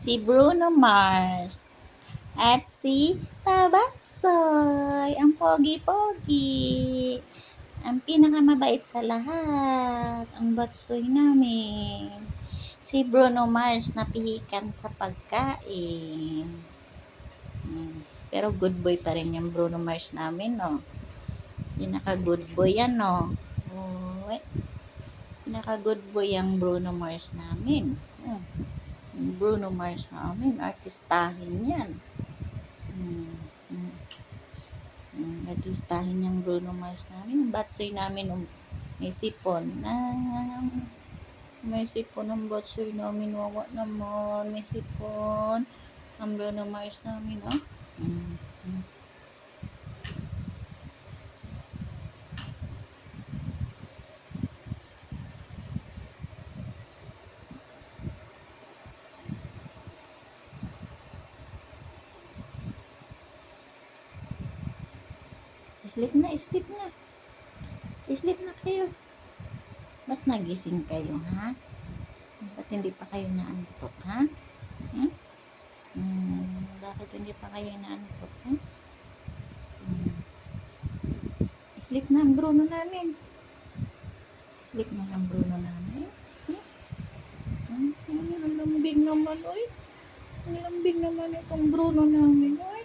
Si Bruno Mars at si Tabatsoy, ang pogi-pogi, ang pinakamabait sa lahat, ang batsoy namin. Si Bruno Mars napihikan sa pagkain. Pero good boy pa rin yung Bruno Mars namin, no? Pinaka-good boy yan, no? Oh, pinaka-good boy ang Bruno Mars namin. Bruno Mars namin, artistahin yan. Artistahin yung Bruno Mars namin. Ang batsoy namin, may sipon. May sipon ang batsoy namin. Wawa naman. May sipon. Ang Bruno Mars namin, oh. Sleep na, sleep na. Sleep na kayo. Ba't nagising kayo, ha? Ba't hindi pa kayo naantok, ha? Bakit hindi pa kayo naantok, ha? Sleep na ang Bruno namin. Sleep na ang Bruno namin. Ang lambing naman, oy. Ang lambing naman itong Bruno namin, oy.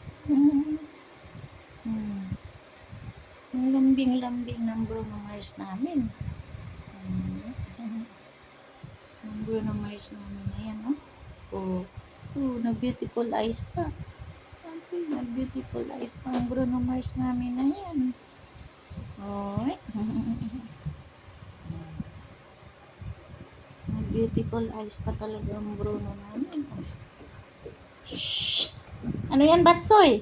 Ang lambing-lambing ng Bruno Mars namin. Ang Bruno Mars namin na yan, oh. Nag-beautiful eyes pa. Okay, nag-beautiful eyes pa ang Bruno Mars namin na yan. Oy. Nag-beautiful eyes pa talaga ang Bruno namin. Shhh! Ano yan, Batsoy?